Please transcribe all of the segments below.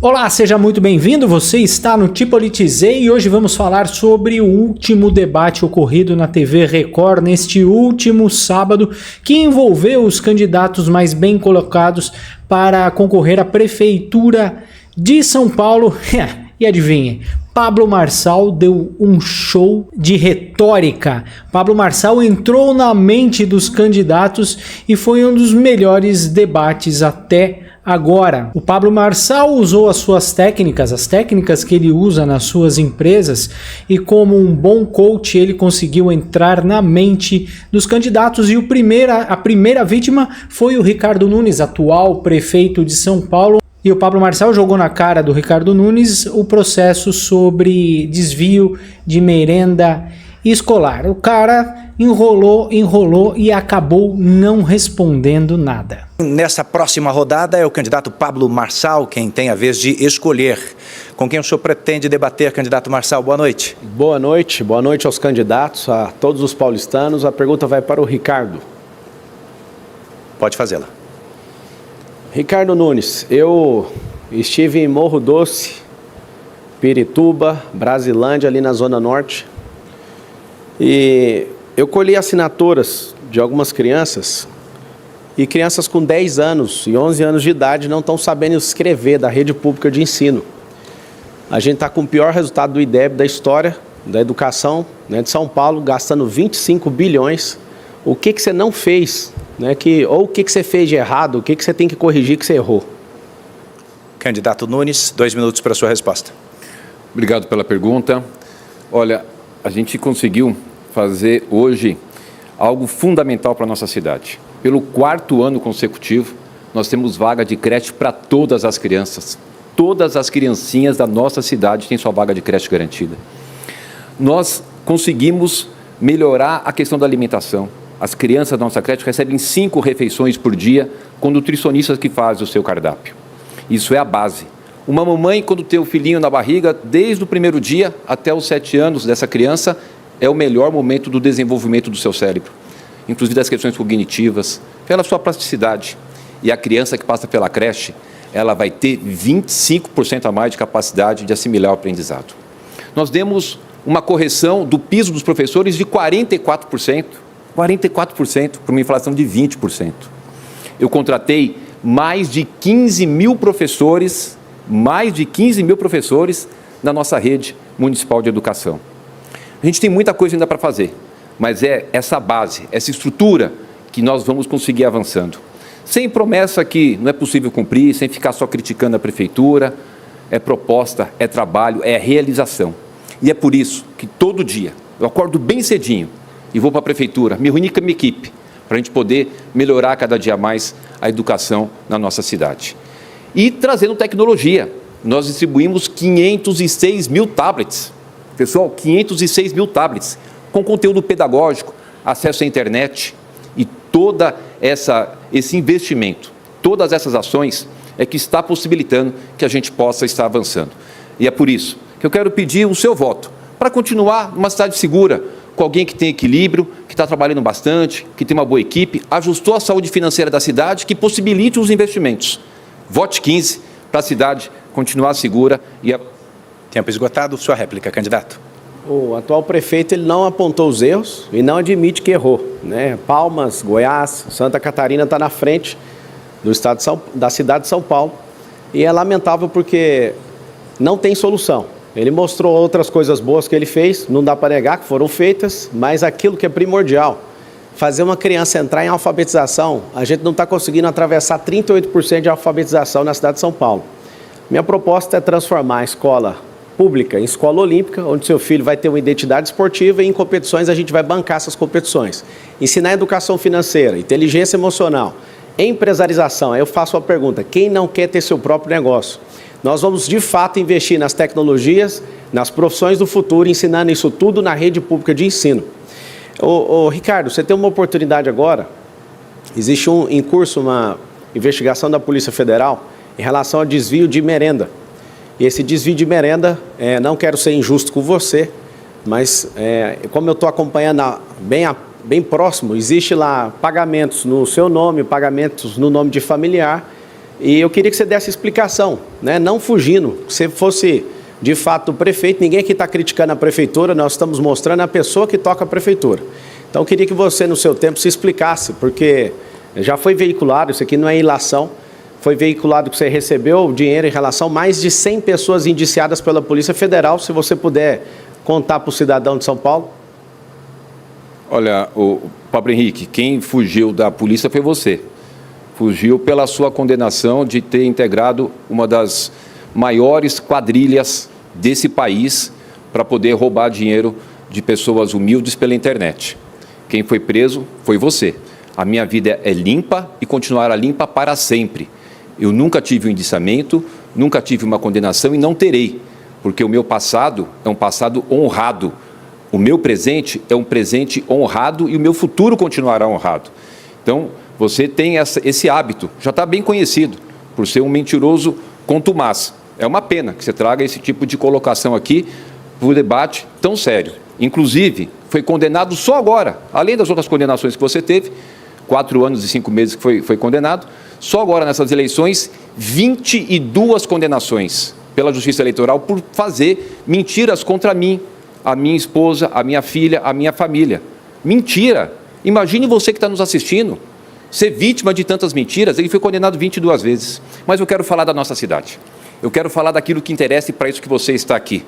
Olá, seja muito bem-vindo, você está no Te Politizei e hoje vamos falar sobre o último debate ocorrido na TV Record neste último sábado, que envolveu os candidatos mais bem colocados para concorrer à Prefeitura de São Paulo. E adivinhe, Pablo Marçal deu um show de retórica. Pablo Marçal entrou na mente dos candidatos e foi um dos melhores debates até agora. O Pablo Marçal usou as suas técnicas, as técnicas que ele usa nas suas empresas, e como um bom coach ele conseguiu entrar na mente dos candidatos, e a primeira vítima foi o Ricardo Nunes, atual prefeito de São Paulo. E o Pablo Marçal jogou na cara do Ricardo Nunes o processo sobre desvio de merenda escolar. O cara enrolou e acabou não respondendo nada. Nessa próxima rodada é o candidato Pablo Marçal quem tem a vez de escolher. Com quem o senhor pretende debater, candidato Marçal? Boa noite. Boa noite aos candidatos, a todos os paulistanos. A pergunta vai para o Ricardo. Pode fazê-la. Ricardo Nunes, eu estive em Morro Doce, Pirituba, Brasilândia, ali na Zona Norte, e eu colhi assinaturas de algumas crianças, e crianças com 10 anos e 11 anos de idade não estão sabendo escrever da rede pública de ensino. A gente está com o pior resultado do IDEB da história da educação, né, de São Paulo, gastando 25 bilhões. O que você não fez? Ou o que você fez de errado, o que você tem que corrigir que você errou? Candidato Nunes, 2 minutos para a sua resposta. Obrigado pela pergunta. Olha, a gente conseguiu fazer hoje algo fundamental para a nossa cidade. Pelo 4º ano consecutivo, nós temos vaga de creche para todas as crianças. Todas as criancinhas da nossa cidade têm sua vaga de creche garantida. Nós conseguimos melhorar a questão da alimentação. As crianças da nossa creche recebem 5 refeições por dia com nutricionistas que fazem o seu cardápio. Isso é a base. Uma mamãe, quando tem o filhinho na barriga, desde o primeiro dia até os 7 anos dessa criança, é o melhor momento do desenvolvimento do seu cérebro, inclusive das questões cognitivas, pela sua plasticidade. E a criança que passa pela creche, ela vai ter 25% a mais de capacidade de assimilar o aprendizado. Nós demos uma correção do piso dos professores de 44%, para uma inflação de 20%. Eu contratei mais de 15 mil professores na nossa rede municipal de educação. A gente tem muita coisa ainda para fazer, mas é essa base, essa estrutura que nós vamos conseguir avançando. Sem promessa que não é possível cumprir, sem ficar só criticando a prefeitura, é proposta, é trabalho, é realização. E é por isso que todo dia eu acordo bem cedinho e vou para a prefeitura, me reunir com a minha equipe, para a gente poder melhorar cada dia mais a educação na nossa cidade. E trazendo tecnologia, nós distribuímos 506 mil tablets. Pessoal, 506 mil tablets, com conteúdo pedagógico, acesso à internet, e toda esse investimento, todas essas ações é que está possibilitando que a gente possa estar avançando. E é por isso que eu quero pedir o seu voto, para continuar numa cidade segura, com alguém que tem equilíbrio, que está trabalhando bastante, que tem uma boa equipe, ajustou a saúde financeira da cidade, que possibilite os investimentos. Vote 15 para a cidade continuar segura. Tempo esgotado, sua réplica, candidato. O atual prefeito ele não apontou os erros e não admite que errou, né? Palmas, Goiás, Santa Catarina está na frente do estado da cidade de São Paulo, e é lamentável porque não tem solução. Ele mostrou outras coisas boas que ele fez, não dá para negar que foram feitas, mas aquilo que é primordial, fazer uma criança entrar em alfabetização, a gente não está conseguindo atravessar 38% de alfabetização na cidade de São Paulo. Minha proposta é transformar a escola pública em escola olímpica, onde seu filho vai ter uma identidade esportiva e em competições a gente vai bancar essas competições. Ensinar educação financeira, inteligência emocional, empresarização. Aí eu faço uma pergunta, quem não quer ter seu próprio negócio? Nós vamos, de fato, investir nas tecnologias, nas profissões do futuro, ensinando isso tudo na rede pública de ensino. Ricardo, você tem uma oportunidade agora. Existe em curso uma investigação da Polícia Federal em relação ao desvio de merenda. E esse desvio de merenda, não quero ser injusto com você, mas como eu estou acompanhando bem próximo, existe lá pagamentos no seu nome, pagamentos no nome de familiar, E eu queria que você desse explicação, né? Não fugindo. Se fosse, de fato, o prefeito, ninguém aqui está criticando a prefeitura, nós estamos mostrando a pessoa que toca a prefeitura. Então, eu queria que você, no seu tempo, se explicasse, porque já foi veiculado, isso aqui não é ilação, foi veiculado que você recebeu dinheiro em relação a mais de 100 pessoas indiciadas pela Polícia Federal. Se você puder contar para o cidadão de São Paulo. Olha, o Pablo Henrique, quem fugiu da polícia foi você. Fugiu pela sua condenação de ter integrado uma das maiores quadrilhas desse país para poder roubar dinheiro de pessoas humildes pela internet. Quem foi preso foi você. A minha vida é limpa e continuará limpa para sempre. Eu nunca tive um indiciamento, nunca tive uma condenação e não terei, porque o meu passado é um passado honrado. O meu presente é um presente honrado e o meu futuro continuará honrado. Então, você tem esse hábito, já está bem conhecido, por ser um mentiroso contumaz. É uma pena que você traga esse tipo de colocação aqui para o debate tão sério. Inclusive, foi condenado só agora, além das outras condenações que você teve, 4 anos e 5 meses que foi condenado, só agora nessas eleições, 22 condenações pela Justiça Eleitoral por fazer mentiras contra mim, a minha esposa, a minha filha, a minha família. Mentira! Imagine você que está nos assistindo, ser vítima de tantas mentiras. Ele foi condenado 22 vezes. Mas eu quero falar da nossa cidade. Eu quero falar daquilo que interessa e para isso que você está aqui.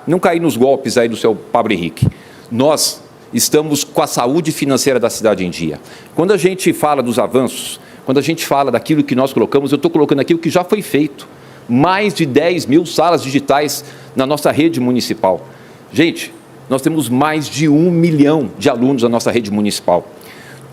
Não cair nos golpes aí do seu Pablo Henrique. Nós estamos com a saúde financeira da cidade em dia. Quando a gente fala dos avanços, quando a gente fala daquilo que nós colocamos, eu estou colocando aquilo que já foi feito. Mais de 10 mil salas digitais na nossa rede municipal. Gente, nós temos mais de 1 milhão de alunos na nossa rede municipal.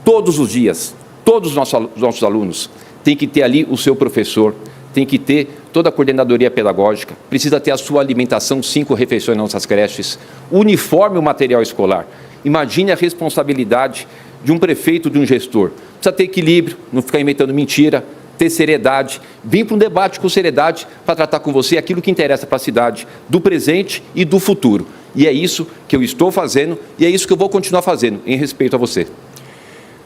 Todos os dias, todos os nossos alunos têm que ter ali o seu professor, tem que ter toda a coordenadoria pedagógica, precisa ter a sua alimentação, 5 refeições nas nossas creches, uniforme o material escolar. Imagine a responsabilidade de um prefeito, de um gestor. Precisa ter equilíbrio, não ficar inventando mentira, ter seriedade, vir para um debate com seriedade para tratar com você aquilo que interessa para a cidade, do presente e do futuro. E é isso que eu estou fazendo e é isso que eu vou continuar fazendo, em respeito a você.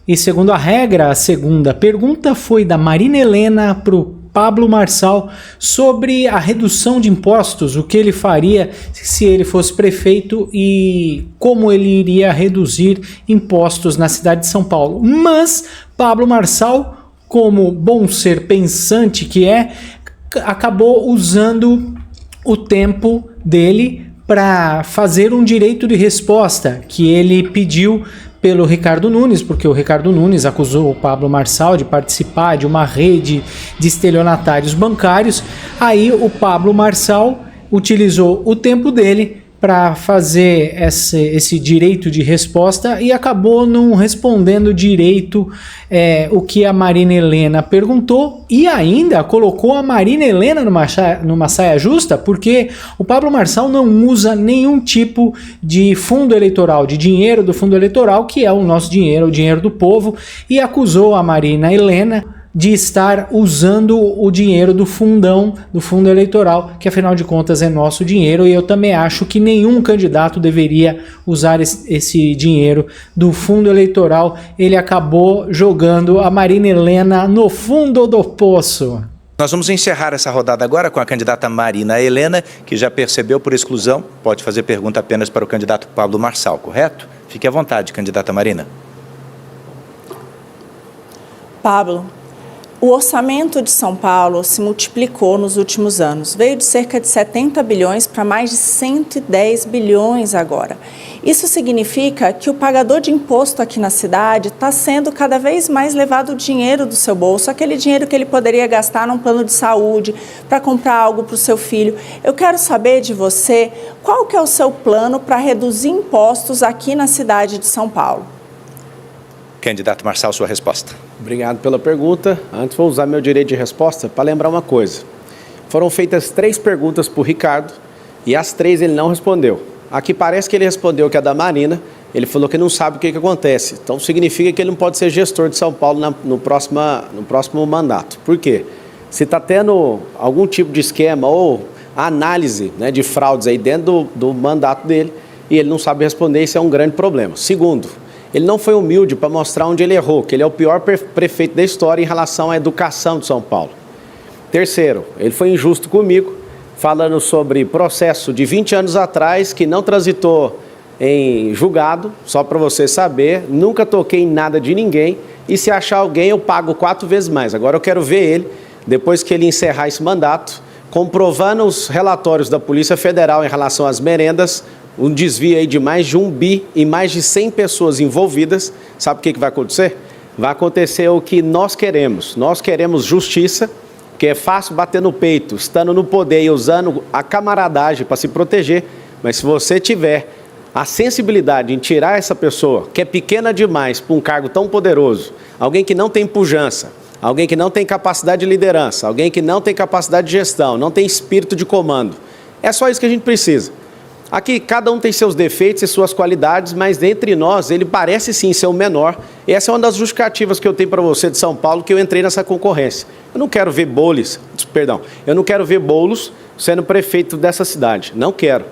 E segundo a regra, a segunda pergunta foi da Marina Helena para o Pablo Marçal sobre a redução de impostos, o que ele faria se ele fosse prefeito e como ele iria reduzir impostos na cidade de São Paulo. Mas Pablo Marçal, como bom ser pensante que é, acabou usando o tempo dele para fazer um direito de resposta que ele pediu pelo Ricardo Nunes, porque o Ricardo Nunes acusou o Pablo Marçal de participar de uma rede de estelionatários bancários. Aí o Pablo Marçal utilizou o tempo dele para fazer esse direito de resposta e acabou não respondendo direito o que a Marina Helena perguntou e ainda colocou a Marina Helena numa saia justa, porque o Pablo Marçal não usa nenhum tipo de fundo eleitoral, de dinheiro do fundo eleitoral, que é o nosso dinheiro, o dinheiro do povo, e acusou a Marina Helena de estar usando o dinheiro do fundão, do fundo eleitoral, que afinal de contas é nosso dinheiro, e eu também acho que nenhum candidato deveria usar esse dinheiro do fundo eleitoral. Ele acabou jogando a Marina Helena no fundo do poço. Nós vamos encerrar essa rodada agora com a candidata Marina Helena, que já percebeu por exclusão, pode fazer pergunta apenas para o candidato Pablo Marçal, correto? Fique à vontade, candidata Marina. Pablo, o orçamento de São Paulo se multiplicou nos últimos anos. Veio de cerca de 70 bilhões para mais de 110 bilhões agora. Isso significa que o pagador de imposto aqui na cidade está sendo cada vez mais levado o dinheiro do seu bolso, aquele dinheiro que ele poderia gastar num plano de saúde, para comprar algo para o seu filho. Eu quero saber de você, qual que é o seu plano para reduzir impostos aqui na cidade de São Paulo? Candidato Marçal, sua resposta. Obrigado pela pergunta. Antes vou usar meu direito de resposta para lembrar uma coisa. Foram feitas 3 perguntas para o Ricardo e as 3 ele não respondeu. Aqui parece que ele respondeu que é da Marina, ele falou que não sabe o que acontece. Então significa que ele não pode ser gestor de São Paulo no próximo mandato. Por quê? Se está tendo algum tipo de esquema ou análise, né, de fraudes aí dentro do mandato dele e ele não sabe responder, isso é um grande problema. Segundo, ele não foi humilde para mostrar onde ele errou, que ele é o pior prefeito da história em relação à educação de São Paulo. Terceiro, ele foi injusto comigo, falando sobre processo de 20 anos atrás que não transitou em julgado, só para você saber, nunca toquei em nada de ninguém, e se achar alguém eu pago 4 vezes mais. Agora eu quero ver ele, depois que ele encerrar esse mandato, comprovando os relatórios da Polícia Federal em relação às merendas, um desvio aí de mais de 1 bi e mais de 100 pessoas envolvidas. Sabe o que vai acontecer? Vai acontecer o que nós queremos. Nós queremos justiça, que é fácil bater no peito, estando no poder e usando a camaradagem para se proteger, mas se você tiver a sensibilidade em tirar essa pessoa, que é pequena demais para um cargo tão poderoso, alguém que não tem pujança, alguém que não tem capacidade de liderança, alguém que não tem capacidade de gestão, não tem espírito de comando, é só isso que a gente precisa. Aqui, cada um tem seus defeitos e suas qualidades, mas entre nós, ele parece sim ser o menor. E essa é uma das justificativas que eu tenho para você de São Paulo, que eu entrei nessa concorrência. Eu não quero ver Boulos sendo prefeito dessa cidade. Não quero.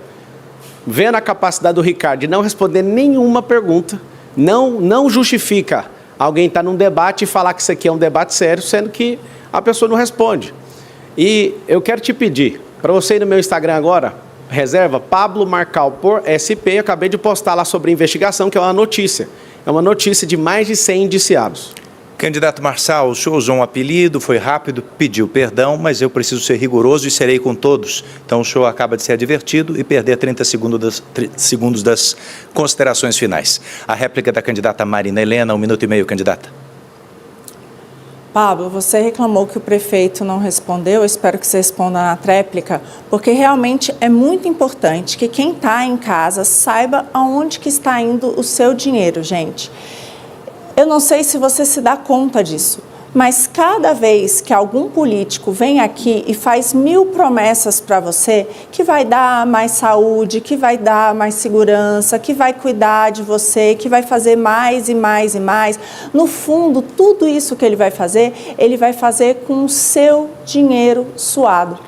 Vendo a capacidade do Ricardo de não responder nenhuma pergunta, não justifica alguém estar num debate e falar que isso aqui é um debate sério, sendo que a pessoa não responde. E eu quero te pedir, para você ir no meu Instagram agora, reserva Pablo Marcal por SP, eu acabei de postar lá sobre a investigação, que é uma notícia. É uma notícia de mais de 100 indiciados. Candidato Marçal, o senhor usou um apelido, foi rápido, pediu perdão, mas eu preciso ser rigoroso e serei com todos. Então o senhor acaba de ser advertido e perder 30 segundos das considerações finais. A réplica da candidata Marina Helena, 1 minuto e meio, candidata. Pablo, você reclamou que o prefeito não respondeu, eu espero que você responda na tréplica, porque realmente é muito importante que quem está em casa saiba aonde que está indo o seu dinheiro, gente. Eu não sei se você se dá conta disso, mas cada vez que algum político vem aqui e faz 1000 promessas para você, que vai dar mais saúde, que vai dar mais segurança, que vai cuidar de você, que vai fazer mais e mais e mais, no fundo, tudo isso que ele vai fazer com o seu dinheiro suado.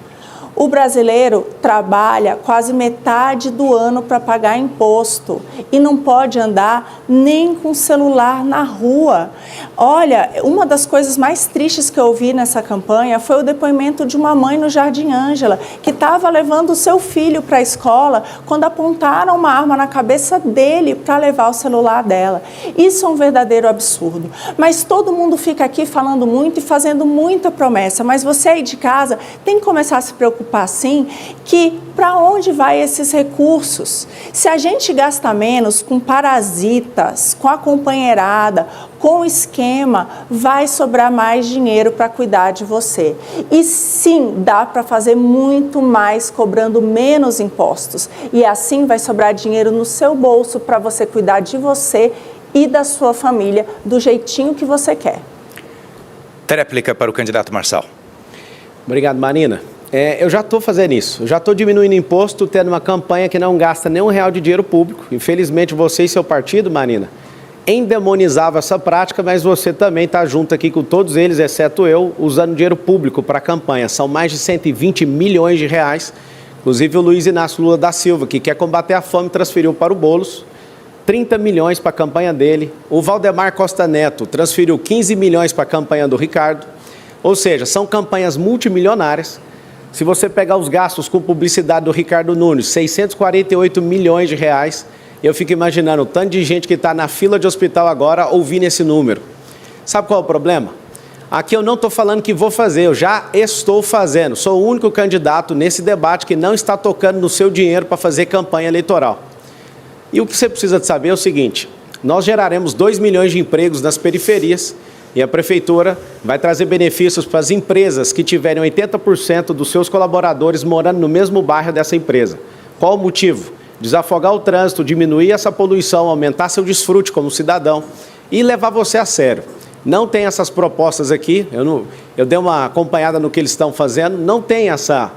O brasileiro trabalha quase metade do ano para pagar imposto e não pode andar nem com celular na rua. Olha, uma das coisas mais tristes que eu ouvi nessa campanha foi o depoimento de uma mãe no Jardim Ângela, que estava levando o seu filho para a escola quando apontaram uma arma na cabeça dele para levar o celular dela. Isso é um verdadeiro absurdo. Mas todo mundo fica aqui falando muito e fazendo muita promessa, mas você aí de casa tem que começar a se preocupar assim, que para onde vai esses recursos? Se a gente gasta menos com parasitas, com a companheirada, com o esquema, vai sobrar mais dinheiro para cuidar de você. E sim, dá para fazer muito mais cobrando menos impostos. E assim vai sobrar dinheiro no seu bolso para você cuidar de você e da sua família do jeitinho que você quer. Tréplica para o candidato Marçal. Obrigado, Marina. Eu já estou fazendo isso, eu já estou diminuindo imposto, tendo uma campanha que não gasta nem R$1 de dinheiro público. Infelizmente, você e seu partido, Marina, endemonizavam essa prática, mas você também está junto aqui com todos eles, exceto eu, usando dinheiro público para a campanha. São mais de 120 milhões de reais. Inclusive o Luiz Inácio Lula da Silva, que quer combater a fome, transferiu para o Boulos 30 milhões para a campanha dele. O Valdemar Costa Neto transferiu 15 milhões para a campanha do Ricardo. Ou seja, são campanhas multimilionárias. Se você pegar os gastos com publicidade do Ricardo Nunes, 648 milhões de reais, eu fico imaginando o tanto de gente que está na fila de hospital agora ouvindo esse número. Sabe qual é o problema? Aqui eu não estou falando que vou fazer, eu já estou fazendo. Sou o único candidato nesse debate que não está tocando no seu dinheiro para fazer campanha eleitoral. E o que você precisa de saber é o seguinte, nós geraremos 2 milhões de empregos nas periferias, e a Prefeitura vai trazer benefícios para as empresas que tiverem 80% dos seus colaboradores morando no mesmo bairro dessa empresa. Qual o motivo? Desafogar o trânsito, diminuir essa poluição, aumentar seu desfrute como cidadão e levar você a sério. Não tem essas propostas aqui, eu dei uma acompanhada no que eles estão fazendo, não tem essa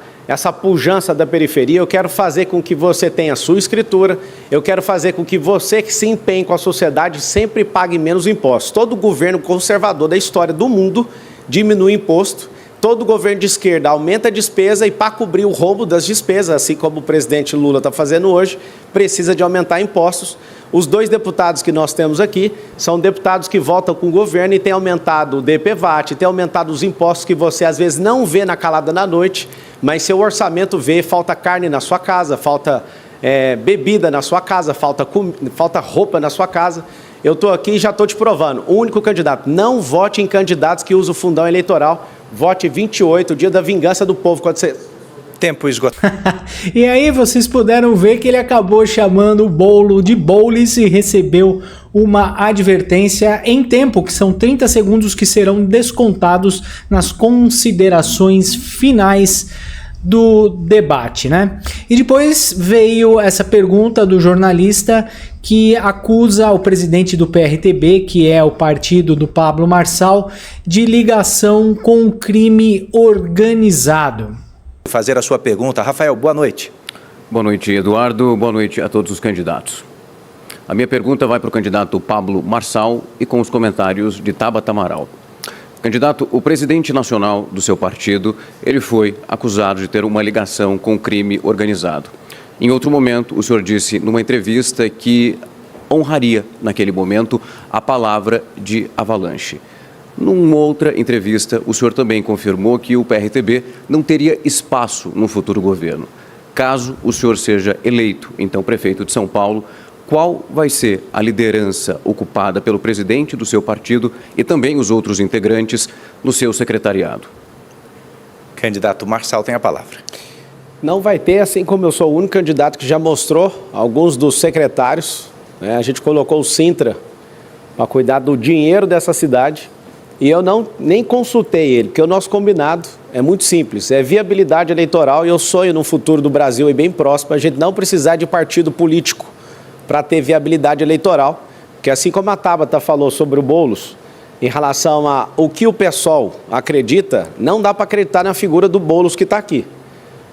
pujança da periferia. Eu quero fazer com que você tenha a sua escritura, eu quero fazer com que você que se empenhe com a sociedade sempre pague menos impostos. Todo governo conservador da história do mundo diminui imposto, todo governo de esquerda aumenta a despesa e para cobrir o rombo das despesas, assim como o presidente Lula está fazendo hoje, precisa de aumentar impostos. Os 2 deputados que nós temos aqui são deputados que votam com o governo e têm aumentado o DPVAT, têm aumentado os impostos que você às vezes não vê na calada da noite, mas seu orçamento vê, falta carne na sua casa, falta bebida na sua casa, falta roupa na sua casa. Eu estou aqui e já estou te provando, o único candidato, não vote em candidatos que usam o fundão eleitoral, vote 28, o dia da vingança do povo, quando você... Tempo esgotado. E aí vocês puderam ver que ele acabou chamando o bolo de Boulos e recebeu uma advertência em tempo, que são 30 segundos que serão descontados nas considerações finais do debate, né? E depois veio essa pergunta do jornalista que acusa o presidente do PRTB, que é o partido do Pablo Marçal, de ligação com o crime organizado. Fazer a sua pergunta. Rafael, boa noite. Boa noite, Eduardo. Boa noite a todos os candidatos. A minha pergunta vai para o candidato Pablo Marçal e com os comentários de Tabata Amaral. Candidato, o presidente nacional do seu partido, ele foi acusado de ter uma ligação com o crime organizado. Em outro momento, o senhor disse numa entrevista que honraria, naquele momento, a palavra de avalanche. Numa outra entrevista, o senhor também confirmou que o PRTB não teria espaço no futuro governo. Caso o senhor seja eleito, então, prefeito de São Paulo, qual vai ser a liderança ocupada pelo presidente do seu partido e também os outros integrantes no seu secretariado? Candidato Marçal tem a palavra. Não vai ter, assim como eu sou o único candidato que já mostrou alguns dos secretários, né? A gente colocou o Sintra para cuidar do dinheiro dessa cidade. E eu nem consultei ele, porque o nosso combinado é muito simples, é viabilidade eleitoral e eu sonho num futuro do Brasil e bem próximo, a gente não precisar de partido político para ter viabilidade eleitoral, porque assim como a Tabata falou sobre o Boulos, em relação a o que o PSOL acredita, não dá para acreditar na figura do Boulos que está aqui.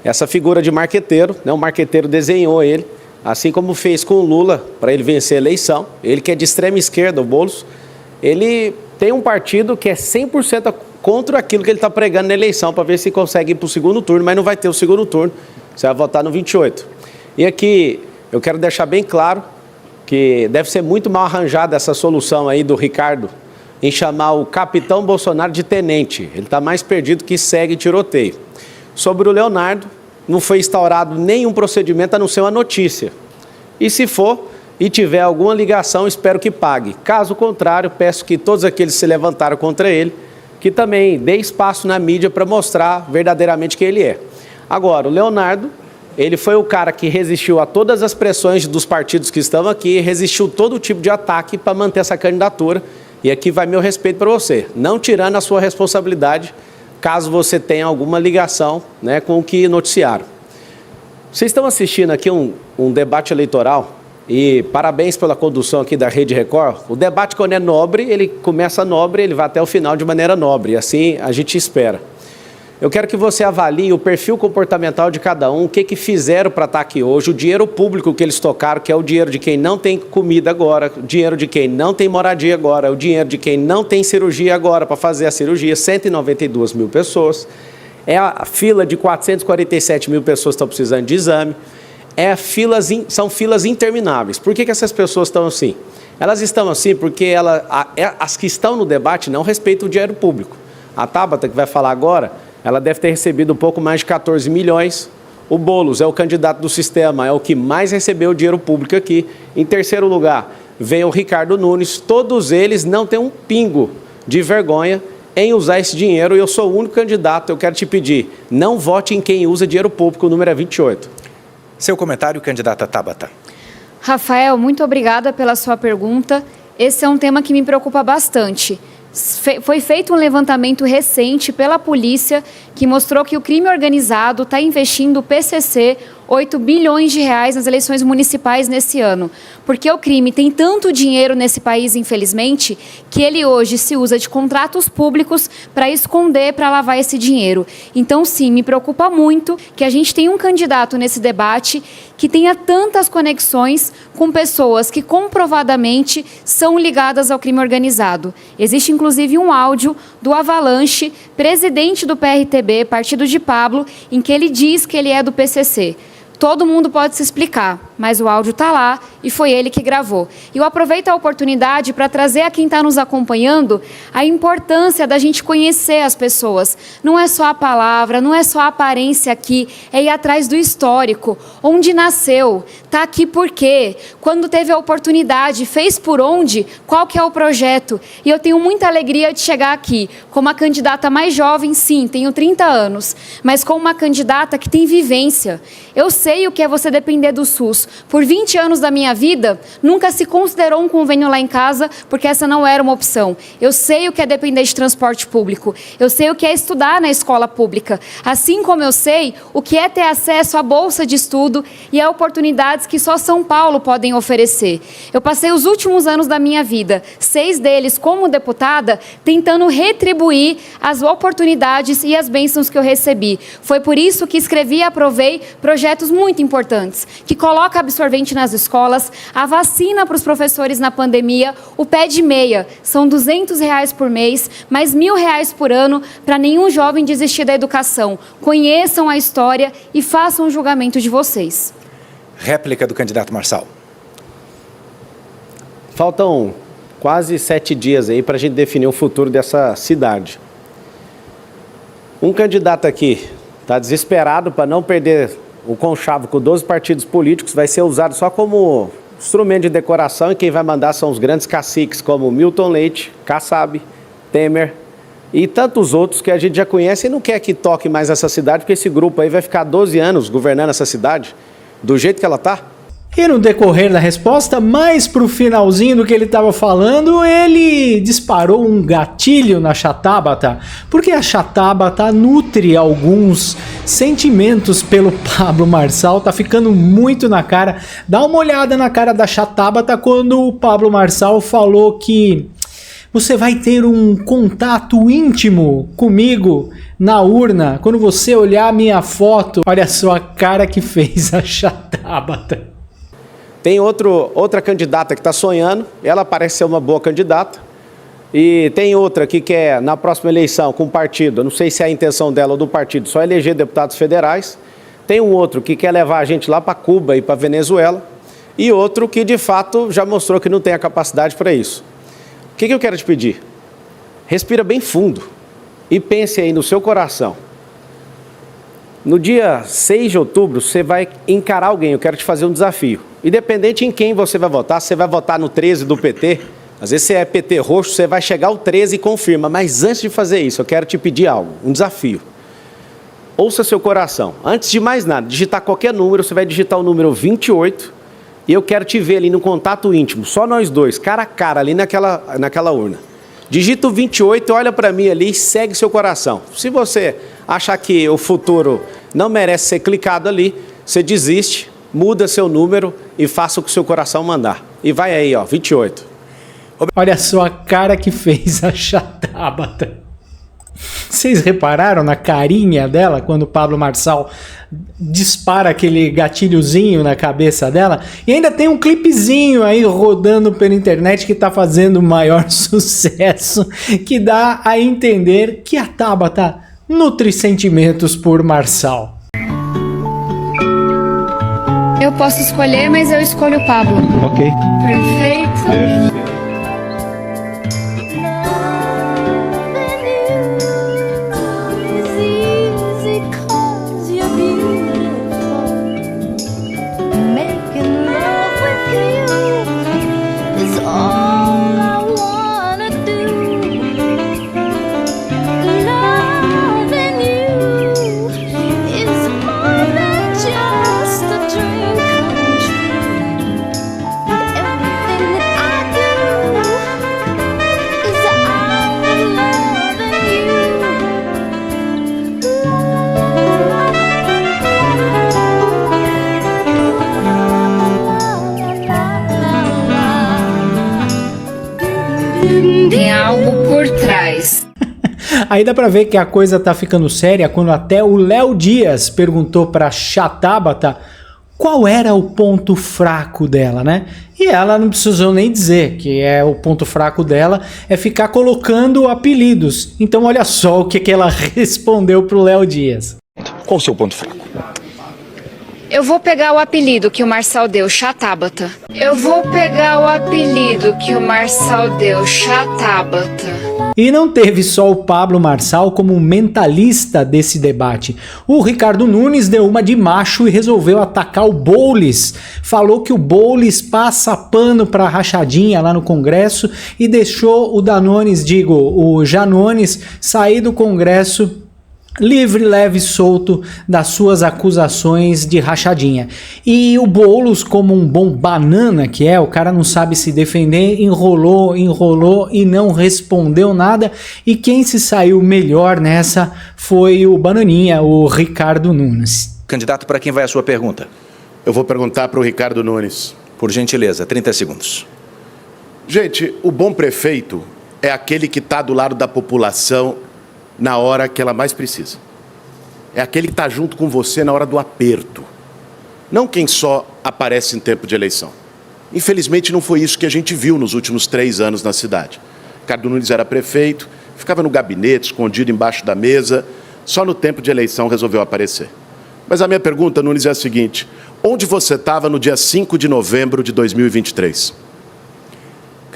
Essa figura de marqueteiro, né, o marqueteiro desenhou ele, assim como fez com o Lula para ele vencer a eleição, ele que é de extrema esquerda, o Boulos, ele tem um partido que é 100% contra aquilo que ele está pregando na eleição, para ver se consegue ir para o segundo turno, mas não vai ter o segundo turno, você vai votar no 28. E aqui eu quero deixar bem claro que deve ser muito mal arranjada essa solução aí do Ricardo em chamar o capitão Bolsonaro de tenente. Ele está mais perdido que segue tiroteio. Sobre o Leonardo, não foi instaurado nenhum procedimento a não ser uma notícia. E se for e tiver alguma ligação, espero que pague. Caso contrário, peço que todos aqueles que se levantaram contra ele, que também dê espaço na mídia para mostrar verdadeiramente quem ele é. Agora, o Leonardo, ele foi o cara que resistiu a todas as pressões dos partidos que estão aqui, resistiu todo tipo de ataque para manter essa candidatura. E aqui vai meu respeito para você, não tirando a sua responsabilidade, caso você tenha alguma ligação, né, com o que noticiaram. Vocês estão assistindo aqui um debate eleitoral, e parabéns pela condução aqui da Rede Record. O debate, quando é nobre, ele começa nobre, ele vai até o final de maneira nobre, e assim a gente espera. Eu quero que você avalie o perfil comportamental de cada um, o que fizeram para estar aqui hoje, o dinheiro público que eles tocaram, que é o dinheiro de quem não tem comida agora, o dinheiro de quem não tem moradia agora, o dinheiro de quem não tem cirurgia agora para fazer a cirurgia, 192 mil pessoas. É a fila de 447 mil pessoas que estão precisando de exame. São filas intermináveis. Por que essas pessoas estão assim? Elas estão assim porque as que estão no debate não respeitam o dinheiro público. A Tabata, que vai falar agora, ela deve ter recebido um pouco mais de 14 milhões. O Boulos é o candidato do sistema, é o que mais recebeu dinheiro público aqui. Em terceiro lugar, vem o Ricardo Nunes. Todos eles não têm um pingo de vergonha em usar esse dinheiro. Eu sou o único candidato, eu quero te pedir, não vote em quem usa dinheiro público, o número é 28. Seu comentário, candidata Tabata. Rafael, muito obrigada pela sua pergunta. Esse é um tema que me preocupa bastante. Foi feito um levantamento recente pela polícia que mostrou que o crime organizado está investindo o PCC 8 bilhões de reais nas eleições municipais nesse ano. Porque o crime tem tanto dinheiro nesse país, infelizmente, que ele hoje se usa de contratos públicos para esconder, para lavar esse dinheiro. Então, sim, me preocupa muito que a gente tenha um candidato nesse debate que tenha tantas conexões com pessoas que comprovadamente são ligadas ao crime organizado. Existe, inclusive, um áudio do Avalanche, presidente do PRTB, partido de Pablo, em que ele diz que ele é do PCC. Todo mundo pode se explicar, mas o áudio está lá e foi ele que gravou. E eu aproveito a oportunidade para trazer a quem está nos acompanhando a importância da gente conhecer as pessoas. Não é só a palavra, não é só a aparência aqui, é ir atrás do histórico. Onde nasceu, está aqui por quê, quando teve a oportunidade, fez por onde, qual que é o projeto. E eu tenho muita alegria de chegar aqui como a candidata mais jovem, sim, tenho 30 anos, mas como uma candidata que tem vivência. Eu sei o que é você depender do SUS. Por 20 anos da minha vida, nunca se considerou um convênio lá em casa, porque essa não era uma opção. Eu sei o que é depender de transporte público. Eu sei o que é estudar na escola pública. Assim como eu sei o que é ter acesso à bolsa de estudo e a oportunidades que só São Paulo podem oferecer. Eu passei os últimos anos da minha vida, 6 deles como deputada, tentando retribuir as oportunidades e as bênçãos que eu recebi. Foi por isso que escrevi e aprovei projetos muito importantes, que coloca absorvente nas escolas, a vacina para os professores na pandemia, o pé de meia, são R$200 por mês, mais R$1.000 por ano, para nenhum jovem desistir da educação. Conheçam a história e façam o julgamento de vocês. Réplica do candidato Marçal. Faltam quase 7 dias aí para a gente definir o futuro dessa cidade. Um candidato aqui está desesperado para não perder o conchavo com 12 partidos políticos, vai ser usado só como instrumento de decoração e quem vai mandar são os grandes caciques como Milton Leite, Kassab, Temer e tantos outros que a gente já conhece e não quer que toque mais essa cidade, porque esse grupo aí vai ficar 12 anos governando essa cidade do jeito que ela está. E no decorrer da resposta, mais pro finalzinho do que ele estava falando, ele disparou um gatilho na Chatábata, porque a Chatábata nutre alguns sentimentos pelo Pablo Marçal, tá ficando muito na cara. Dá uma olhada na cara da Chatábata quando o Pablo Marçal falou que você vai ter um contato íntimo comigo na urna, quando você olhar a minha foto. Olha só a cara que fez a Chatábata. Tem outra candidata que está sonhando, ela parece ser uma boa candidata. E tem outra que quer, na próxima eleição, com o partido, eu não sei se é a intenção dela ou do partido, só eleger deputados federais. Tem um outro que quer levar a gente lá para Cuba e para Venezuela. E outro que, de fato, já mostrou que não tem a capacidade para isso. O que eu quero te pedir? Respira bem fundo e pense aí no seu coração. No dia 6 de outubro, você vai encarar alguém, eu quero te fazer um desafio. Independente em quem você vai votar no 13 do PT, às vezes você é PT roxo, você vai chegar ao 13 e confirma, mas antes de fazer isso, eu quero te pedir algo, um desafio. Ouça seu coração, antes de mais nada, digitar qualquer número, você vai digitar o número 28 e eu quero te ver ali no contato íntimo, só nós dois, cara a cara, ali naquela urna. Digita o 28, olha para mim ali e segue seu coração. Se você achar que o futuro não merece ser clicado ali, você desiste, muda seu número e faça o que o seu coração mandar. E vai aí, ó, 28. Olha só a cara que fez a Chatábata. Vocês repararam na carinha dela quando o Pablo Marçal dispara aquele gatilhozinho na cabeça dela? E ainda tem um clipezinho aí rodando pela internet que tá fazendo maior sucesso, que dá a entender que a Tabata nutre sentimentos por Marçal. Eu posso escolher, mas eu escolho o Pablo. Ok. Perfeito. Tem algo por trás. Aí dá pra ver que a coisa tá ficando séria quando até o Léo Dias perguntou pra Chatábata qual era o ponto fraco dela, né? E ela não precisou nem dizer que o ponto fraco dela é ficar colocando apelidos. Então olha só o que ela respondeu pro Léo Dias. Qual o seu ponto fraco? Eu vou pegar o apelido que o Marçal deu, Chatábata. Eu vou pegar o apelido que o Marçal deu, Chatábata. E não teve só o Pablo Marçal como mentalista desse debate. O Ricardo Nunes deu uma de macho e resolveu atacar o Boulos. Falou que o Boulos passa pano para rachadinha lá no Congresso e deixou o Janones sair do Congresso livre, leve e solto das suas acusações de rachadinha. E o Boulos, como um bom banana que é, o cara não sabe se defender, enrolou e não respondeu nada. E quem se saiu melhor nessa foi o bananinha, o Ricardo Nunes. Candidato, para quem vai a sua pergunta? Eu vou perguntar para o Ricardo Nunes. Por gentileza, 30 segundos. Gente, o bom prefeito é aquele que está do lado da população na hora que ela mais precisa. É aquele que está junto com você na hora do aperto. Não quem só aparece em tempo de eleição. Infelizmente não foi isso que a gente viu nos últimos 3 anos na cidade. Ricardo Nunes era prefeito, ficava no gabinete, escondido embaixo da mesa, só no tempo de eleição resolveu aparecer. Mas a minha pergunta, Nunes, é a seguinte: onde você estava no dia 5 de novembro de 2023?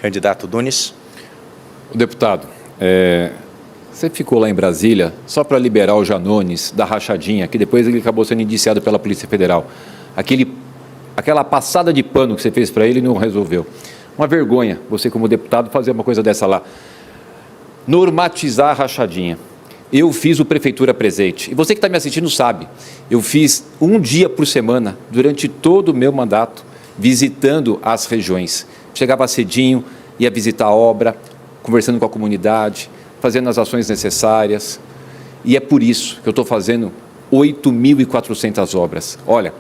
Candidato Nunes. Deputado, você ficou lá em Brasília só para liberar o Janones da rachadinha, que depois ele acabou sendo indiciado pela Polícia Federal. Aquela passada de pano que você fez para ele não resolveu. Uma vergonha você, como deputado, fazer uma coisa dessa lá. Normatizar a rachadinha. Eu fiz o Prefeitura Presente. E você que está me assistindo sabe, eu fiz um dia por semana, durante todo o meu mandato, visitando as regiões. Chegava cedinho, ia visitar a obra, conversando com a comunidade, fazendo as ações necessárias, e é por isso que eu estou fazendo 8.400 obras. Olha,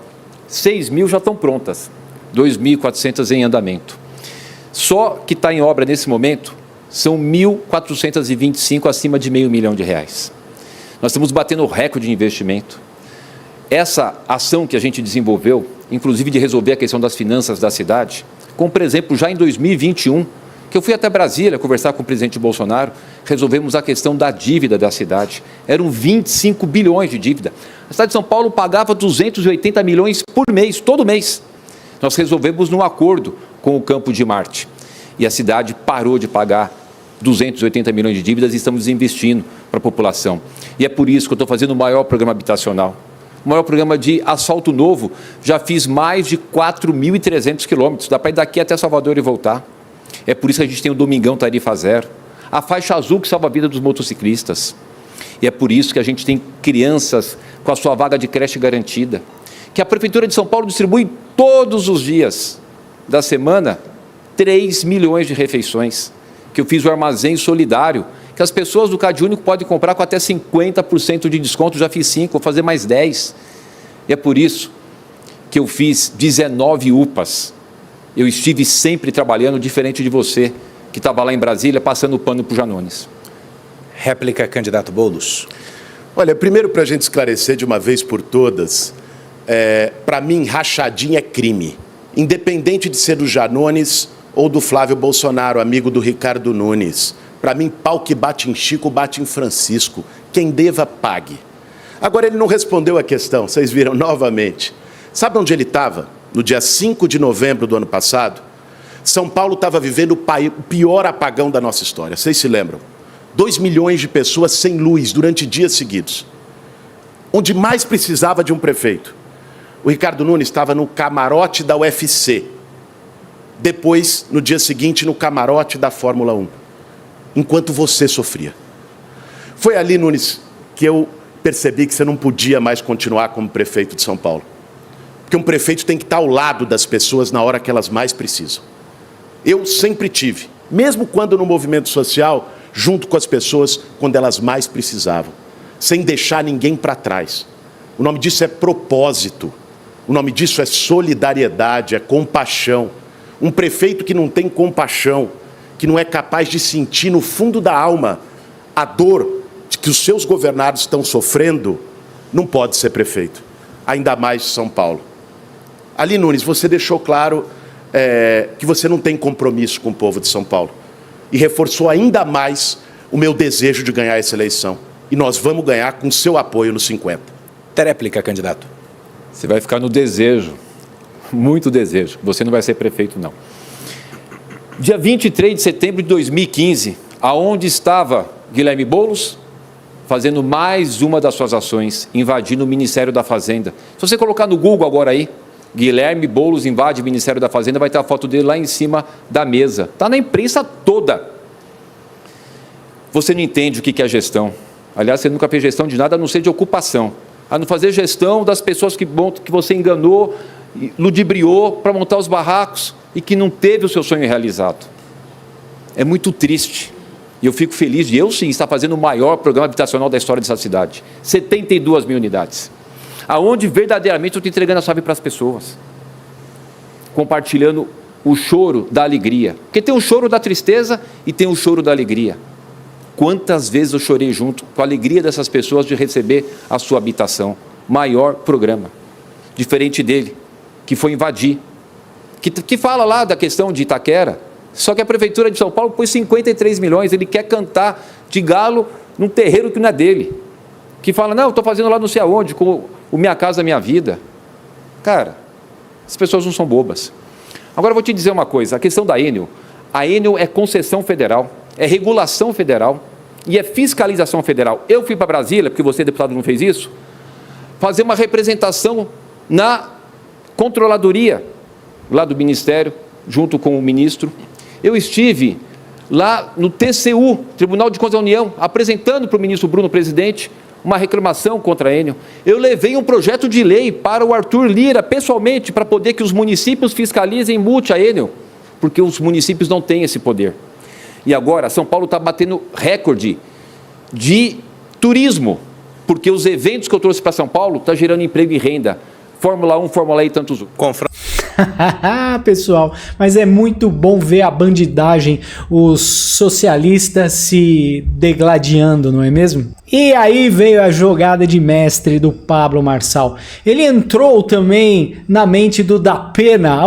6.000 já estão prontas, 2.400 em andamento. Só que está em obra nesse momento são 1.425 acima de R$500 milhão. Nós estamos batendo o recorde de investimento. Essa ação que a gente desenvolveu, inclusive de resolver a questão das finanças da cidade, como por exemplo já em 2021, que eu fui até Brasília conversar com o presidente Bolsonaro, resolvemos a questão da dívida da cidade. Eram 25 bilhões de dívida. A cidade de São Paulo pagava 280 milhões por mês, todo mês. Nós resolvemos num acordo com o Campo de Marte. E a cidade parou de pagar 280 milhões de dívidas e estamos investindo para a população. E é por isso que eu estou fazendo o maior programa habitacional. O maior programa de asfalto novo, já fiz mais de 4.300 quilômetros. Dá para ir daqui até Salvador e voltar. É por isso que a gente tem o Domingão Tarifa Zero, a faixa azul que salva a vida dos motociclistas. E é por isso que a gente tem crianças com a sua vaga de creche garantida, que a Prefeitura de São Paulo distribui todos os dias da semana 3 milhões de refeições, que eu fiz o armazém solidário, que as pessoas do Cade Único podem comprar com até 50% de desconto, já fiz 5, vou fazer mais 10. E é por isso que eu fiz 19 UPAs. Eu estive sempre trabalhando, diferente de você, que estava lá em Brasília, passando o pano para o Janones. Réplica, candidato Boulos. Olha, primeiro para a gente esclarecer de uma vez por todas, para mim, rachadinha é crime. Independente de ser do Janones ou do Flávio Bolsonaro, amigo do Ricardo Nunes. Para mim, pau que bate em Chico, bate em Francisco. Quem deva, pague. Agora, ele não respondeu a questão, vocês viram novamente. Sabe onde ele estava? No dia 5 de novembro do ano passado, São Paulo estava vivendo o pior apagão da nossa história. Vocês se lembram? 2 milhões de pessoas sem luz durante dias seguidos. Onde mais precisava de um prefeito. O Ricardo Nunes estava no camarote da UFC. Depois, no dia seguinte, no camarote da Fórmula 1. Enquanto você sofria. Foi ali, Nunes, que eu percebi que você não podia mais continuar como prefeito de São Paulo. Porque um prefeito tem que estar ao lado das pessoas na hora que elas mais precisam. Eu sempre tive, mesmo quando no movimento social, junto com as pessoas quando elas mais precisavam, sem deixar ninguém para trás. O nome disso é propósito, o nome disso é solidariedade, é compaixão. Um prefeito que não tem compaixão, que não é capaz de sentir no fundo da alma a dor de que os seus governados estão sofrendo, não pode ser prefeito, ainda mais de São Paulo. Ali, Nunes, você deixou claro que você não tem compromisso com o povo de São Paulo. E reforçou ainda mais o meu desejo de ganhar essa eleição. E nós vamos ganhar com seu apoio no 50. Réplica, candidato. Você vai ficar no desejo, muito desejo. Você não vai ser prefeito, não. Dia 23 de setembro de 2015, aonde estava Guilherme Boulos? Fazendo mais uma das suas ações, invadindo o Ministério da Fazenda. Se você colocar no Google agora aí, Guilherme Boulos invade o Ministério da Fazenda, vai ter a foto dele lá em cima da mesa. Está na imprensa toda. Você não entende o que é gestão. Aliás, você nunca fez gestão de nada, a não ser de ocupação. A não fazer gestão das pessoas que você enganou, ludibriou para montar os barracos e que não teve o seu sonho realizado. É muito triste. E eu fico feliz de eu, sim, estar fazendo o maior programa habitacional da história dessa cidade. 72 mil unidades. Aonde verdadeiramente eu estou entregando a chave para as pessoas. Compartilhando o choro da alegria. Porque tem o choro da tristeza e tem o choro da alegria. Quantas vezes eu chorei junto com a alegria dessas pessoas de receber a sua habitação. Maior programa. Diferente dele, que foi invadir. Que fala lá da questão de Itaquera. Só que a Prefeitura de São Paulo pôs 53 milhões, ele quer cantar de galo num terreiro que não é dele. Que fala, não, eu estou fazendo lá não sei aonde, com o Minha Casa Minha Vida. Cara, as pessoas não são bobas. Agora eu vou te dizer uma coisa, a questão da Enel. A Enel é concessão federal, é regulação federal e é fiscalização federal. Eu fui para Brasília, porque você, deputado, não fez isso, fazer uma representação na controladoria lá do Ministério, junto com o ministro. Eu estive lá no TCU, Tribunal de Contas da União, apresentando para o ministro Bruno Presidente uma reclamação contra a Enel. Eu levei um projeto de lei para o Arthur Lira, pessoalmente, para poder que os municípios fiscalizem e multem a Enel, porque os municípios não têm esse poder. E agora, São Paulo está batendo recorde de turismo, porque os eventos que eu trouxe para São Paulo estão gerando emprego e renda. Fórmula 1, Fórmula E e tantos outros. Pessoal, mas é muito bom ver a bandidagem, os socialistas se degladiando, não é mesmo? E aí veio a jogada de mestre do Pablo Marçal. Ele entrou também na mente do Datena,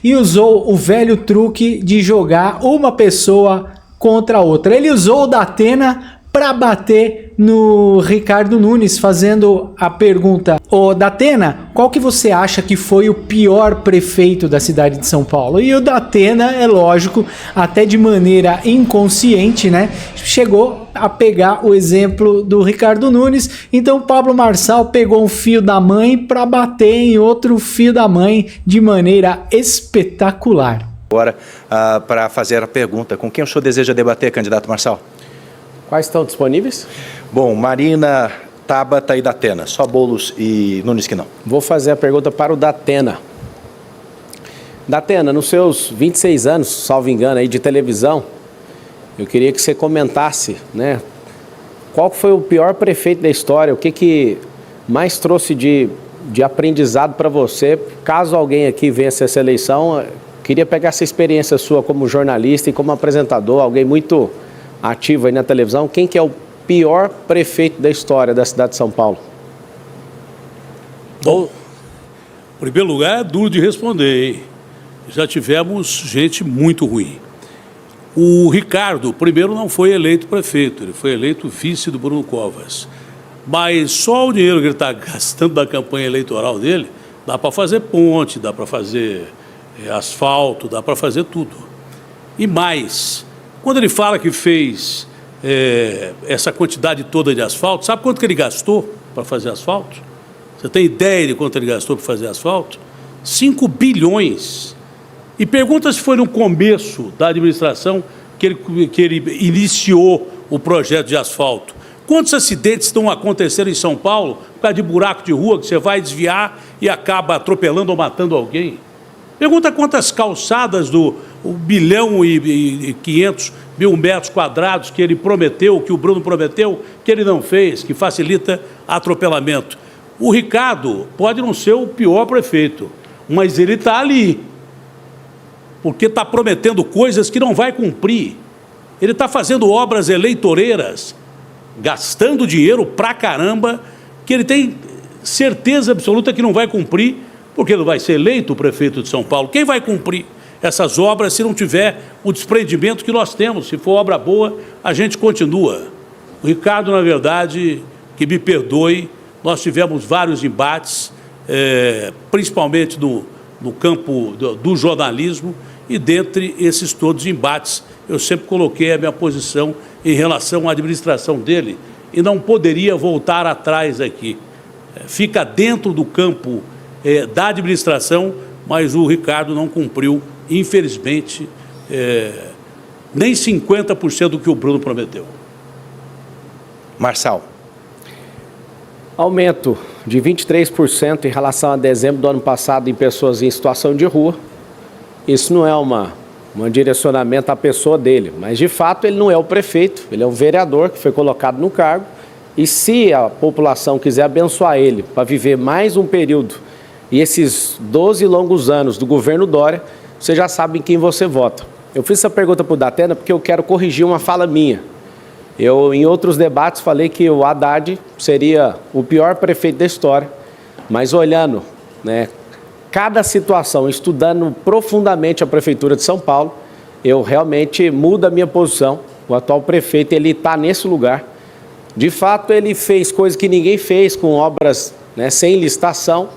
e usou o velho truque de jogar uma pessoa contra a outra. Ele usou o Datena para bater no Ricardo Nunes, fazendo a pergunta: ô Datena, qual que você acha que foi o pior prefeito da cidade de São Paulo? E o Datena, é lógico, até de maneira inconsciente, né, chegou a pegar o exemplo do Ricardo Nunes. Então Pablo Marçal pegou um fio da mãe para bater em outro fio da mãe de maneira espetacular. Agora, para fazer a pergunta, com quem o senhor deseja debater, candidato Marçal? Quais estão disponíveis? Bom, Marina, Tabata e Datena. Só Boulos e Nunes que não. Vou fazer a pergunta para o Datena. Datena, nos seus 26 anos, salvo engano, aí, de televisão, eu queria que você comentasse, né, qual foi o pior prefeito da história, o que mais trouxe de aprendizado para você. Caso alguém aqui vença essa eleição, queria pegar essa experiência sua como jornalista e como apresentador, alguém muito ativo aí na televisão. Quem que é o pior prefeito da história da cidade de São Paulo? Bom, em primeiro lugar, é duro de responder, hein? Já tivemos gente muito ruim. O Ricardo, primeiro, não foi eleito prefeito, ele foi eleito vice do Bruno Covas. Mas só o dinheiro que ele está gastando da campanha eleitoral dele, dá para fazer ponte, dá para fazer asfalto, dá para fazer tudo. E mais, quando ele fala que fez essa quantidade toda de asfalto, sabe quanto que ele gastou para fazer asfalto? Você tem ideia de quanto ele gastou para fazer asfalto? 5 bilhões. E pergunta se foi no começo da administração que ele iniciou o projeto de asfalto. Quantos acidentes estão acontecendo em São Paulo por causa de buraco de rua que você vai desviar e acaba atropelando ou matando alguém? Pergunta quantas calçadas do 1 bilhão e 500 mil metros quadrados que ele prometeu, que o Bruno prometeu, que ele não fez, que facilita atropelamento. O Ricardo pode não ser o pior prefeito, mas ele está ali, porque está prometendo coisas que não vai cumprir. Ele está fazendo obras eleitoreiras, gastando dinheiro pra caramba, que ele tem certeza absoluta que não vai cumprir, porque ele vai ser eleito o prefeito de São Paulo. Quem vai cumprir essas obras se não tiver o desprendimento que nós temos? Se for obra boa, a gente continua. O Ricardo, na verdade, que me perdoe, nós tivemos vários embates, principalmente no campo do jornalismo, e dentre esses todos embates, eu sempre coloquei a minha posição em relação à administração dele e não poderia voltar atrás aqui. Fica dentro do campo da administração, mas o Ricardo não cumpriu, infelizmente, nem 50% do que o Bruno prometeu. Marçal. Aumento de 23% em relação a dezembro do ano passado em pessoas em situação de rua. Isso não é um direcionamento à pessoa dele, mas de fato ele não é o prefeito, ele é um vereador que foi colocado no cargo, e se a população quiser abençoar ele para viver mais um período e esses 12 longos anos do governo Dória, você já sabe em quem você vota. Eu fiz essa pergunta para o Datena porque eu quero corrigir uma fala minha. Eu, em outros debates, falei que o Haddad seria o pior prefeito da história, mas olhando, cada situação, estudando profundamente a Prefeitura de São Paulo, eu realmente mudo a minha posição. O atual prefeito, ele está nesse lugar. De fato, ele fez coisas que ninguém fez, com obras sem licitação,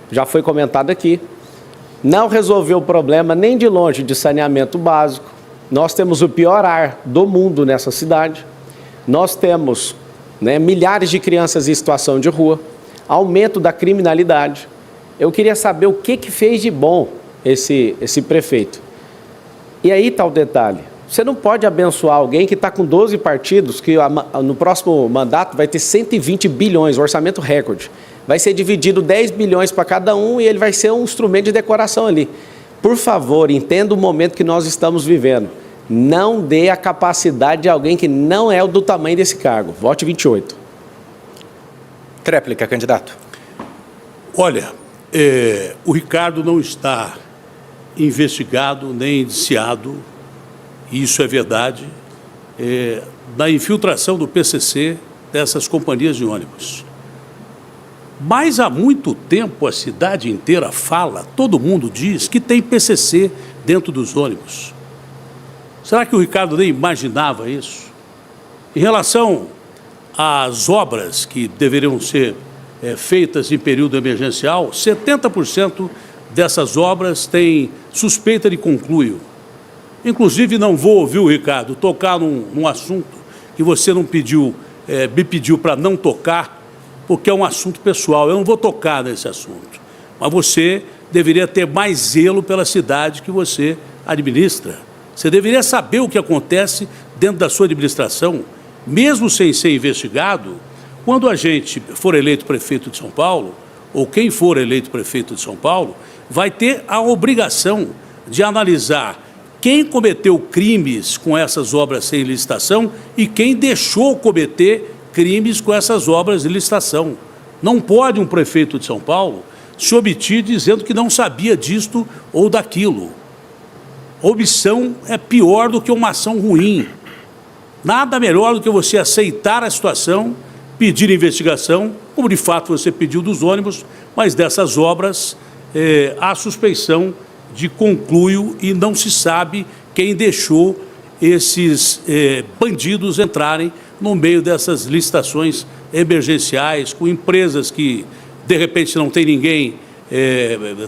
já foi comentado aqui. Não resolveu o problema nem de longe de saneamento básico. Nós temos o pior ar do mundo nessa cidade. Nós temos milhares de crianças em situação de rua, aumento da criminalidade. Eu queria saber o que fez de bom esse prefeito. E aí está o detalhe. Você não pode abençoar alguém que está com 12 partidos, que no próximo mandato vai ter 120 bilhões, orçamento recorde. Vai ser dividido 10 bilhões para cada um e ele vai ser um instrumento de decoração ali. Por favor, entenda o momento que nós estamos vivendo. Não dê a capacidade de alguém que não é do tamanho desse cargo. Vote 28. Tréplica, candidato. Olha, o Ricardo não está investigado nem indiciado, isso é verdade, na infiltração do PCC dessas companhias de ônibus. Mas há muito tempo a cidade inteira fala, todo mundo diz que tem PCC dentro dos ônibus. Será que o Ricardo nem imaginava isso? Em relação às obras que deveriam ser feitas em período emergencial, 70% dessas obras têm suspeita de conluio. Inclusive, não vou ouvir o Ricardo tocar num assunto que você não me pediu para não tocar, porque é um assunto pessoal. Eu não vou tocar nesse assunto. Mas você deveria ter mais zelo pela cidade que você administra. Você deveria saber o que acontece dentro da sua administração, mesmo sem ser investigado. Quando a gente for eleito prefeito de São Paulo, ou quem for eleito prefeito de São Paulo, vai ter a obrigação de analisar quem cometeu crimes com essas obras sem licitação e quem deixou cometer crimes com essas obras de licitação. Não pode um prefeito de São Paulo se omitir dizendo que não sabia disto ou daquilo. Omissão é pior do que uma ação ruim. Nada melhor do que você aceitar a situação, pedir investigação, como de fato você pediu dos ônibus, mas dessas obras há suspeição de conluio e não se sabe quem deixou esses bandidos entrarem no meio dessas licitações emergenciais, com empresas que, de repente, não tem ninguém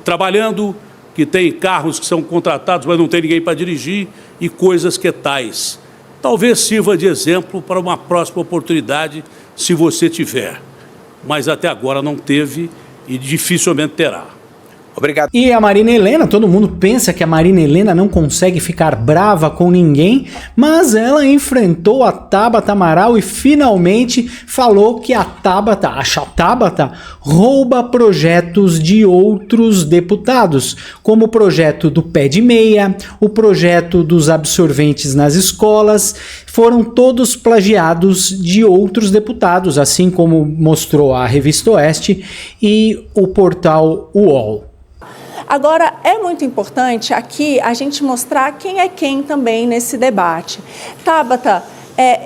trabalhando, que tem carros que são contratados, mas não tem ninguém para dirigir, e coisas que tais. Talvez sirva de exemplo para uma próxima oportunidade, se você tiver. Mas até agora não teve e dificilmente terá. Obrigado. E a Marina Helena, todo mundo pensa que a Marina Helena não consegue ficar brava com ninguém, mas ela enfrentou a Tabata Amaral e finalmente falou que a Tabata rouba projetos de outros deputados, como o projeto do pé de meia, o projeto dos absorventes nas escolas, foram todos plagiados de outros deputados, assim como mostrou a Revista Oeste e o portal UOL. Agora, é muito importante aqui a gente mostrar quem é quem também nesse debate. Tabata,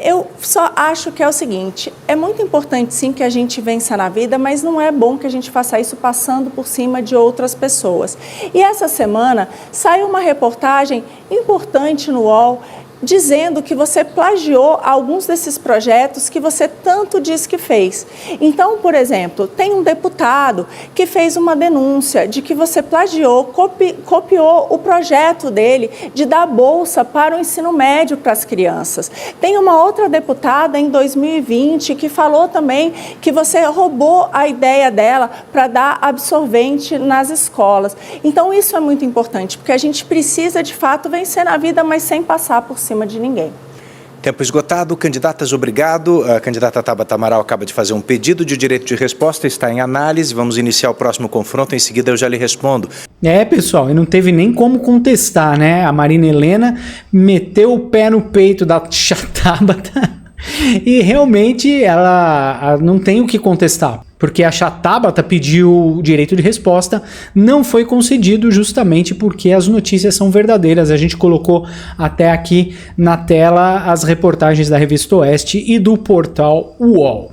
eu só acho que é o seguinte, é muito importante sim que a gente vença na vida, mas não é bom que a gente faça isso passando por cima de outras pessoas. E essa semana saiu uma reportagem importante no UOL dizendo que você plagiou alguns desses projetos que você tanto diz que fez. Então, por exemplo, tem um deputado que fez uma denúncia de que você plagiou, copiou o projeto dele de dar bolsa para o ensino médio para as crianças. Tem uma outra deputada em 2020 que falou também que você roubou a ideia dela para dar absorvente nas escolas. Então, isso é muito importante, porque a gente precisa, de fato, vencer na vida, mas sem passar por cima de ninguém. Tempo esgotado. Candidatas, obrigado. A candidata Tabata Amaral acaba de fazer um pedido de direito de resposta, está em análise. Vamos iniciar o próximo confronto, em seguida eu já lhe respondo. Pessoal, e não teve nem como contestar, né? A Marina Helena meteu o pé no peito da Tabata e realmente ela não tem o que contestar, porque a Tabata pediu o direito de resposta, não foi concedido justamente porque as notícias são verdadeiras. A gente colocou até aqui na tela as reportagens da Revista Oeste e do portal UOL.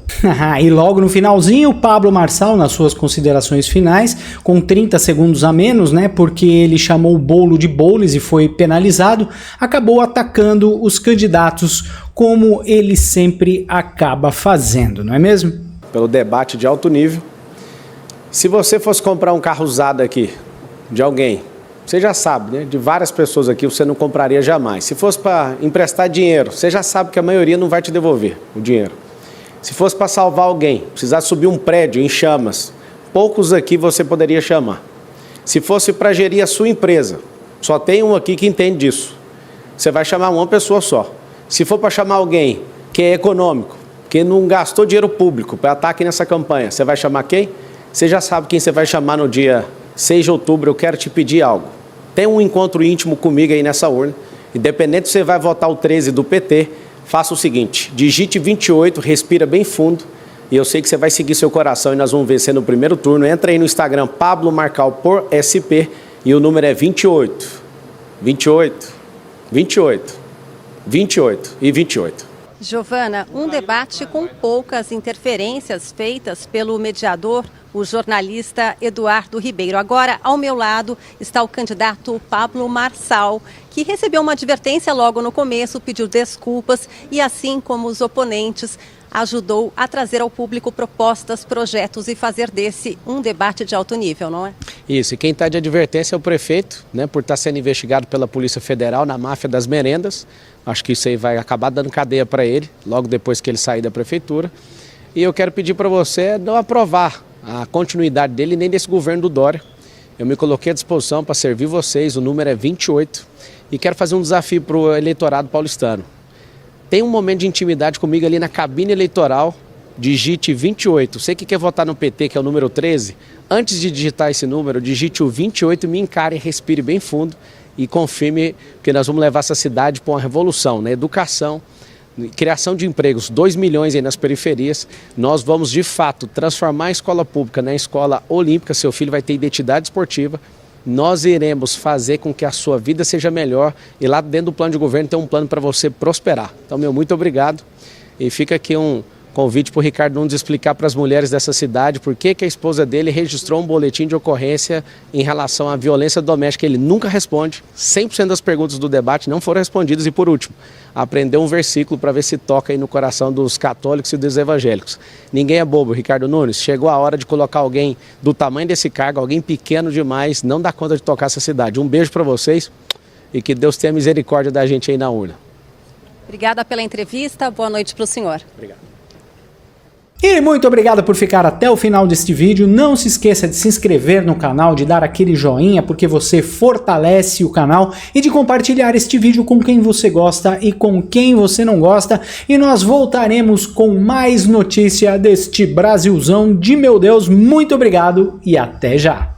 E logo no finalzinho, o Pablo Marçal, nas suas considerações finais, com 30 segundos a menos, né, porque ele chamou o bolo de boles e foi penalizado, acabou atacando os candidatos como ele sempre acaba fazendo, não é mesmo? Pelo debate de alto nível. Se você fosse comprar um carro usado aqui, de alguém, você já sabe, né? De várias pessoas aqui, você não compraria jamais. Se fosse para emprestar dinheiro, você já sabe que a maioria não vai te devolver o dinheiro. Se fosse para salvar alguém, precisar subir um prédio em chamas, poucos aqui você poderia chamar. Se fosse para gerir a sua empresa, só tem um aqui que entende disso. Você vai chamar uma pessoa só. Se for para chamar alguém que é econômico, que não gastou dinheiro público para estar aqui nessa campanha, você vai chamar quem? Você já sabe quem você vai chamar no dia 6 de outubro. Eu quero te pedir algo. Tem um encontro íntimo comigo aí nessa urna. Independente se você vai votar o 13 do PT, faça o seguinte: digite 28, respira bem fundo, e eu sei que você vai seguir seu coração e nós vamos vencer no primeiro turno. Entra aí no Instagram, Pablo Marçal por SP, e o número é 28, 28, 28, 28 e 28. Giovana, um debate com poucas interferências feitas pelo mediador, o jornalista Eduardo Ribeiro. Agora, ao meu lado, está o candidato Pablo Marçal, que recebeu uma advertência logo no começo, pediu desculpas e, assim como os oponentes, ajudou a trazer ao público propostas, projetos e fazer desse um debate de alto nível, não é? Isso, e quem está de advertência é o prefeito, né, por estar sendo investigado pela Polícia Federal na máfia das merendas. Acho que isso aí vai acabar dando cadeia para ele, logo depois que ele sair da prefeitura. E eu quero pedir para você não aprovar a continuidade dele nem desse governo do Dória. Eu me coloquei à disposição para servir vocês, o número é 28, e quero fazer um desafio para o eleitorado paulistano. Tem um momento de intimidade comigo ali na cabine eleitoral, digite 28. Você que quer votar no PT, que é o número 13, antes de digitar esse número, digite o 28, me encare, respire bem fundo e confirme que nós vamos levar essa cidade para uma revolução, né? Educação, criação de empregos, 2 milhões aí nas periferias. Nós vamos, de fato, transformar a escola pública na escola olímpica. Seu filho vai ter identidade esportiva. Nós iremos fazer com que a sua vida seja melhor e lá dentro do plano de governo tem um plano para você prosperar. Então, muito obrigado. E fica aqui um convite para o Ricardo Nunes explicar para as mulheres dessa cidade por que a esposa dele registrou um boletim de ocorrência em relação à violência doméstica. Ele nunca responde, 100% das perguntas do debate não foram respondidas. E por último, aprender um versículo para ver se toca aí no coração dos católicos e dos evangélicos. Ninguém é bobo, Ricardo Nunes. Chegou a hora de colocar alguém do tamanho desse cargo, alguém pequeno demais, não dá conta de tocar essa cidade. Um beijo para vocês e que Deus tenha misericórdia da gente aí na urna. Obrigada pela entrevista, boa noite para o senhor. Obrigado. E muito obrigado por ficar até o final deste vídeo. Não se esqueça de se inscrever no canal, de dar aquele joinha, porque você fortalece o canal, e de compartilhar este vídeo com quem você gosta e com quem você não gosta. E nós voltaremos com mais notícia deste Brasilzão de meu Deus. Muito obrigado e até já!